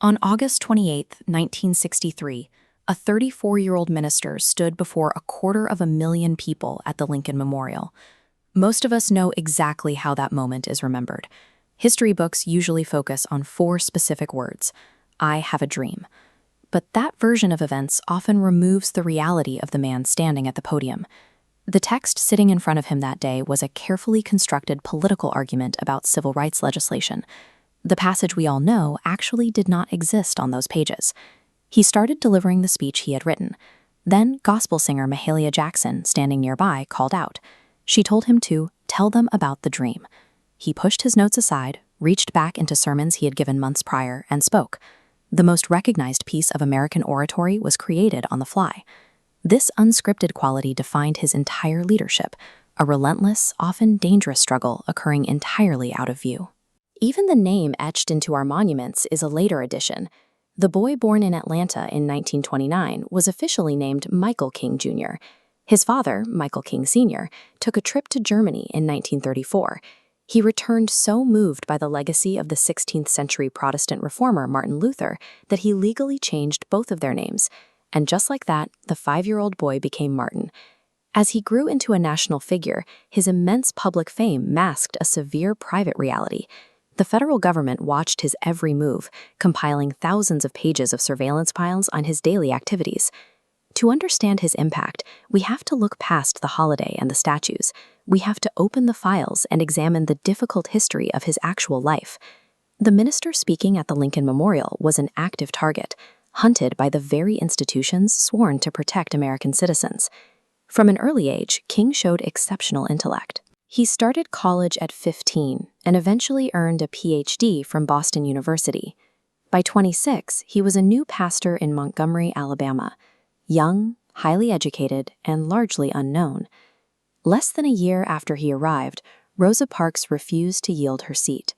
On August 28, 1963, a 34-year-old minister stood before 250,000 people at the Lincoln Memorial. Most of us know exactly how that moment is remembered. History books usually focus on 4 specific words: "I have a dream." But that version of events often removes the reality of the man standing at the podium. The text sitting in front of him that day was a carefully constructed political argument about civil rights legislation. The passage we all know actually did not exist on those pages. He started delivering the speech he had written. Then gospel singer Mahalia Jackson, standing nearby, called out. She told him to tell them about the dream. He pushed his notes aside, reached back into sermons he had given months prior, and spoke. The most recognized piece of American oratory was created on the fly. This unscripted quality defined his entire leadership, a relentless, often dangerous struggle occurring entirely out of view. Even the name etched into our monuments is a later addition. The boy born in Atlanta in 1929 was officially named Michael King Jr. His father, Michael King Sr., took a trip to Germany in 1934. He returned so moved by the legacy of the 16th century Protestant reformer Martin Luther that he legally changed both of their names. And just like that, the 5-year-old boy became Martin. As he grew into a national figure, his immense public fame masked a severe private reality. The federal government watched his every move, compiling thousands of pages of surveillance files on his daily activities. To understand his impact, we have to look past the holiday and the statues. We have to open the files and examine the difficult history of his actual life. The minister speaking at the Lincoln Memorial was an active target, hunted by the very institutions sworn to protect American citizens. From an early age, King showed exceptional intellect. He started college at 15 and eventually earned a PhD from Boston University. By 26, he was a new pastor in Montgomery, Alabama. Young, highly educated, and largely unknown. Less than a year after he arrived, Rosa Parks refused to yield her seat.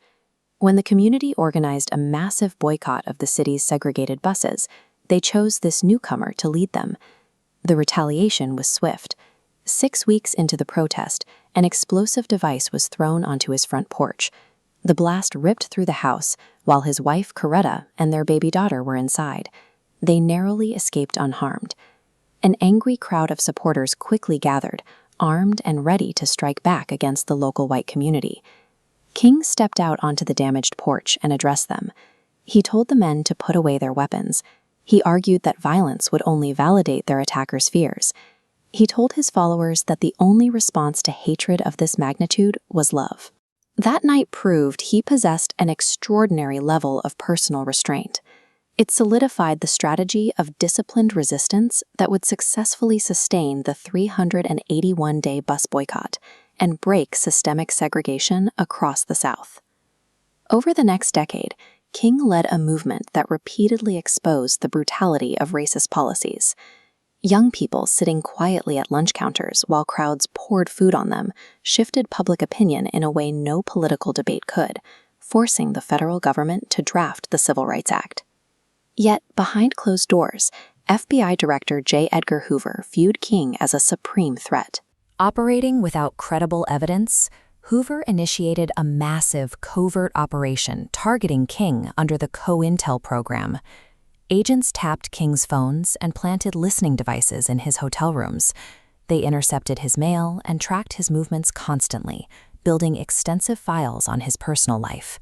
When the community organized a massive boycott of the city's segregated buses, they chose this newcomer to lead them. The retaliation was swift. 6 weeks into the protest, an explosive device was thrown onto his front porch. The blast ripped through the house, while his wife, Coretta, and their baby daughter were inside. They narrowly escaped unharmed. An angry crowd of supporters quickly gathered, armed and ready to strike back against the local white community. King stepped out onto the damaged porch and addressed them. He told the men to put away their weapons. He argued that violence would only validate their attackers' fears. He told his followers that the only response to hatred of this magnitude was love. That night proved he possessed an extraordinary level of personal restraint. It solidified the strategy of disciplined resistance that would successfully sustain the 381-day bus boycott and break systemic segregation across the South. Over the next decade, King led a movement that repeatedly exposed the brutality of racist policies. Young people sitting quietly at lunch counters while crowds poured food on them shifted public opinion in a way no political debate could, forcing the federal government to draft the Civil Rights Act. Yet, behind closed doors, FBI Director J. Edgar Hoover viewed King as a supreme threat. Operating without credible evidence, Hoover initiated a massive covert operation targeting King under the COINTEL program. Agents tapped King's phones and planted listening devices in his hotel rooms. They intercepted his mail and tracked his movements constantly, building extensive files on his personal life.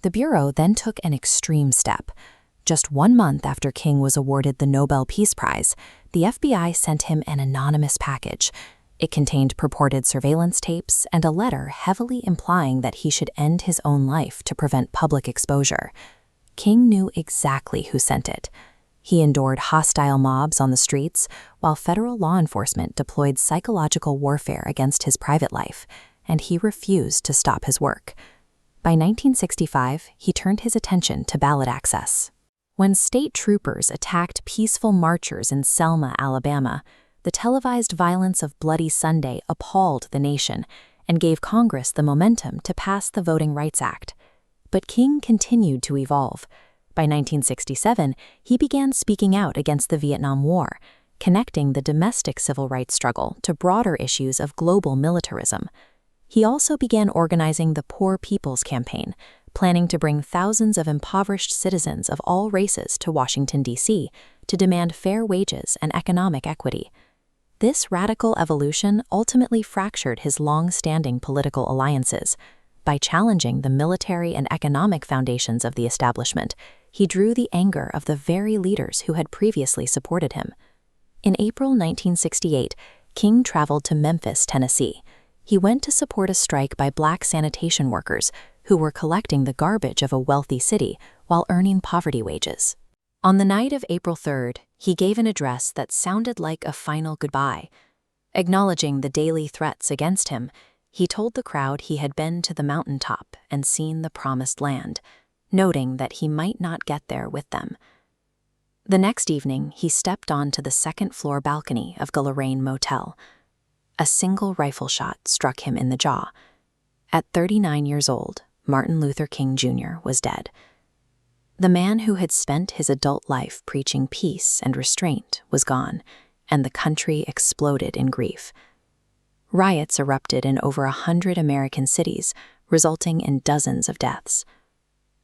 The Bureau then took an extreme step. Just 1 month after King was awarded the Nobel Peace Prize, the FBI sent him an anonymous package. It contained purported surveillance tapes and a letter heavily implying that he should end his own life to prevent public exposure. King knew exactly who sent it. He endured hostile mobs on the streets, while federal law enforcement deployed psychological warfare against his private life, and he refused to stop his work. By 1965, he turned his attention to ballot access. When state troopers attacked peaceful marchers in Selma, Alabama, the televised violence of Bloody Sunday appalled the nation and gave Congress the momentum to pass the Voting Rights Act. But King continued to evolve. By 1967, he began speaking out against the Vietnam War, connecting the domestic civil rights struggle to broader issues of global militarism. He also began organizing the Poor People's Campaign, planning to bring thousands of impoverished citizens of all races to Washington, D.C. to demand fair wages and economic equity. This radical evolution ultimately fractured his long-standing political alliances. By challenging the military and economic foundations of the establishment, he drew the anger of the very leaders who had previously supported him. In April 1968, King traveled to Memphis, Tennessee. He went to support a strike by Black sanitation workers who were collecting the garbage of a wealthy city while earning poverty wages. On the night of April 3rd, he gave an address that sounded like a final goodbye. Acknowledging the daily threats against him, he told the crowd he had been to the mountaintop and seen the promised land, noting that he might not get there with them. The next evening, he stepped onto the second-floor balcony of the Lorraine Motel. A single rifle shot struck him in the jaw. At 39 years old, Martin Luther King Jr. was dead. The man who had spent his adult life preaching peace and restraint was gone, and the country exploded in grief. Riots erupted in over 100 American cities, resulting in dozens of deaths.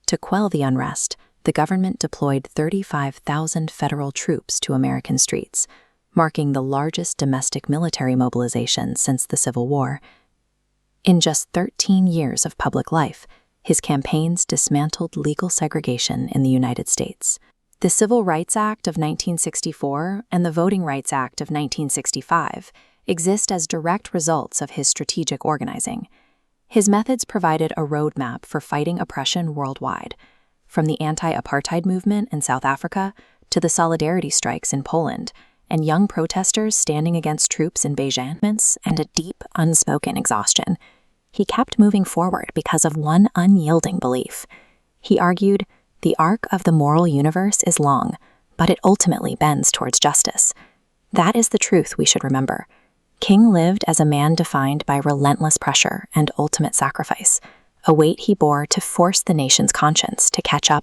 To quell the unrest, the government deployed 35,000 federal troops to American streets, marking the largest domestic military mobilization since the Civil War. In just 13 years of public life, his campaigns dismantled legal segregation in the United States. The Civil Rights Act of 1964 and the Voting Rights Act of 1965 exist as direct results of his strategic organizing. His methods provided a roadmap for fighting oppression worldwide, from the anti-apartheid movement in South Africa to the solidarity strikes in Poland, and young protesters standing against troops in Beijing, and a deep, unspoken exhaustion. He kept moving forward because of one unyielding belief. He argued, "The arc of the moral universe is long, but it ultimately bends towards justice." That is the truth we should remember. King lived as a man defined by relentless pressure and ultimate sacrifice, a weight he bore to force the nation's conscience to catch up